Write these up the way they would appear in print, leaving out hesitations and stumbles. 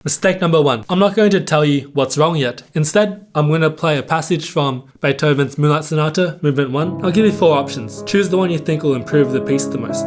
Mistake number 1. I'm not going to tell you what's wrong yet. Instead, I'm going to play a passage from Beethoven's Moonlight Sonata, Movement 1. I'll give you 4 options. Choose the one you think will improve the piece the most.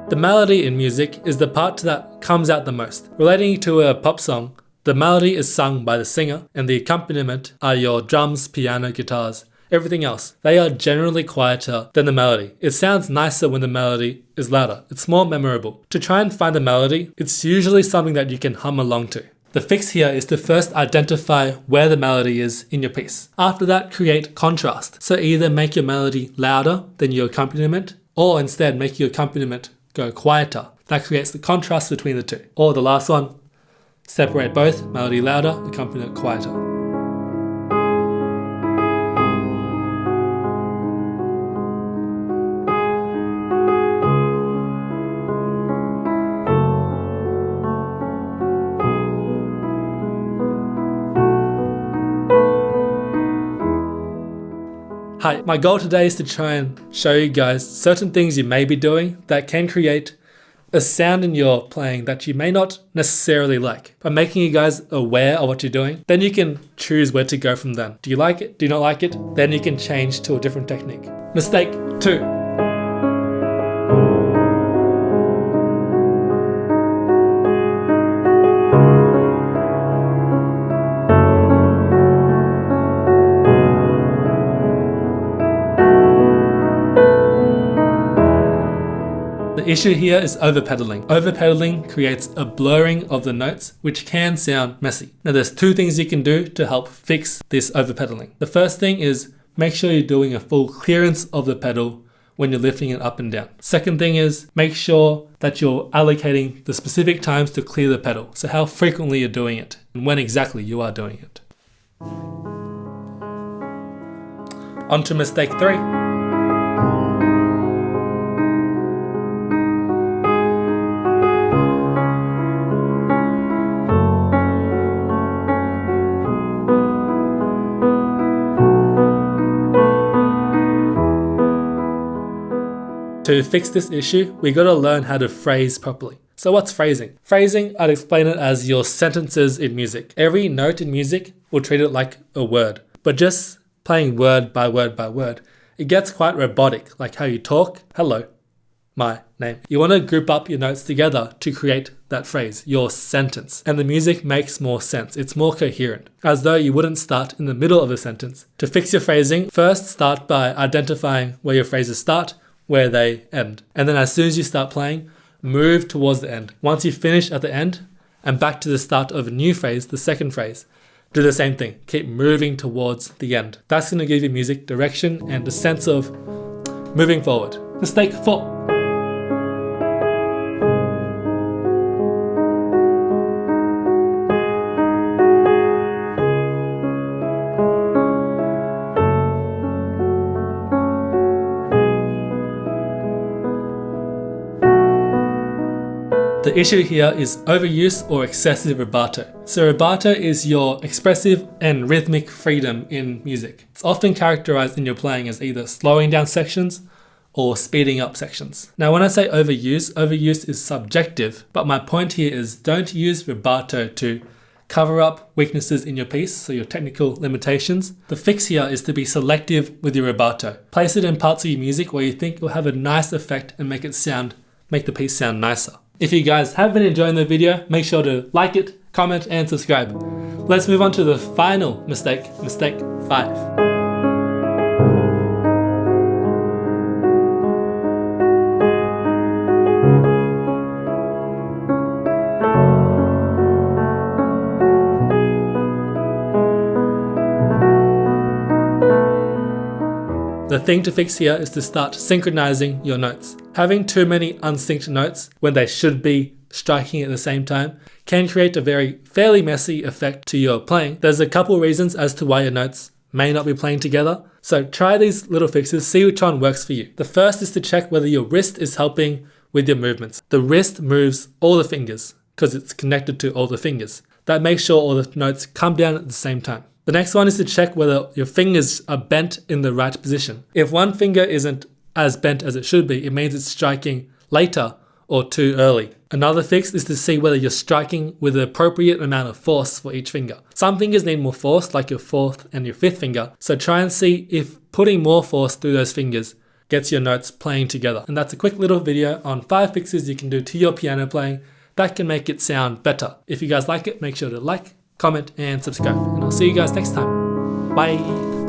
The melody in music is the part that comes out the most. Relating to a pop song, the melody is sung by the singer and the accompaniment are your drums, piano, guitars, everything else. They are generally quieter than the melody. It sounds nicer when the melody is louder. It's more memorable. To try and find the melody, it's usually something that you can hum along to. The fix here is to first identify where the melody is in your piece. After that, create contrast. So either make your melody louder than your accompaniment or instead make your accompaniment go quieter. That creates the contrast between the two. Or the last one, separate both, melody louder, accompaniment quieter. Hi, my goal today is to try and show you guys certain things you may be doing that can create a sound in your playing that you may not necessarily like. By making you guys aware of what you're doing, then you can choose where to go from then. Do you like it? Do you not like it? Then you can change to a different technique. Mistake 2. The issue here is overpedaling. Overpedaling creates a blurring of the notes, which can sound messy. Now there's 2 things you can do to help fix this overpedaling. The first thing is make sure you're doing a full clearance of the pedal when you're lifting it up and down. Second thing is make sure that you're allocating the specific times to clear the pedal. So how frequently you're doing it and when exactly you are doing it. On to mistake 3. To fix this issue, we gotta learn how to phrase properly. So what's phrasing? Phrasing, I'd explain it as your sentences in music. Every note in music, we'll treat it like a word. But just playing word by word by word, it gets quite robotic, like how you talk, hello, my name. You wanna group up your notes together to create that phrase, your sentence. And the music makes more sense. It's more coherent, as though you wouldn't start in the middle of a sentence. To fix your phrasing, first start by identifying where your phrases start, where they end. And then as soon as you start playing, move towards the end. Once you finish at the end and back to the start of a new phrase, the second phrase, do the same thing. Keep moving towards the end. That's going to give your music direction and a sense of moving forward. Mistake 4. The issue here is overuse or excessive rubato. So rubato is your expressive and rhythmic freedom in music. It's often characterized in your playing as either slowing down sections or speeding up sections. Now when I say overuse is subjective, but my point here is don't use rubato to cover up weaknesses in your piece, so your technical limitations. The fix here is to be selective with your rubato. Place it in parts of your music where you think it will have a nice effect and make the piece sound nicer. If you guys have been enjoying the video, make sure to like it, comment, and subscribe. Let's move on to the final mistake, mistake 5. The thing to fix here is to start synchronizing your notes. Having too many unsynced notes when they should be striking at the same time can create a fairly messy effect to your playing. There's a couple reasons as to why your notes may not be playing together. So try these little fixes, see which one works for you. The first is to check whether your wrist is helping with your movements. The wrist moves all the fingers, because it's connected to all the fingers. That makes sure all the notes come down at the same time. The next one is to check whether your fingers are bent in the right position. If one finger isn't as bent as it should be, it means it's striking later or too early. Another fix is to see whether you're striking with the appropriate amount of force for each finger. Some fingers need more force, like your fourth and your fifth finger, so try and see if putting more force through those fingers gets your notes playing together. And that's a quick little video on 5 fixes you can do to your piano playing that can make it sound better. If you guys like it, make sure to like, comment, and subscribe. And I'll see you guys next time. Bye!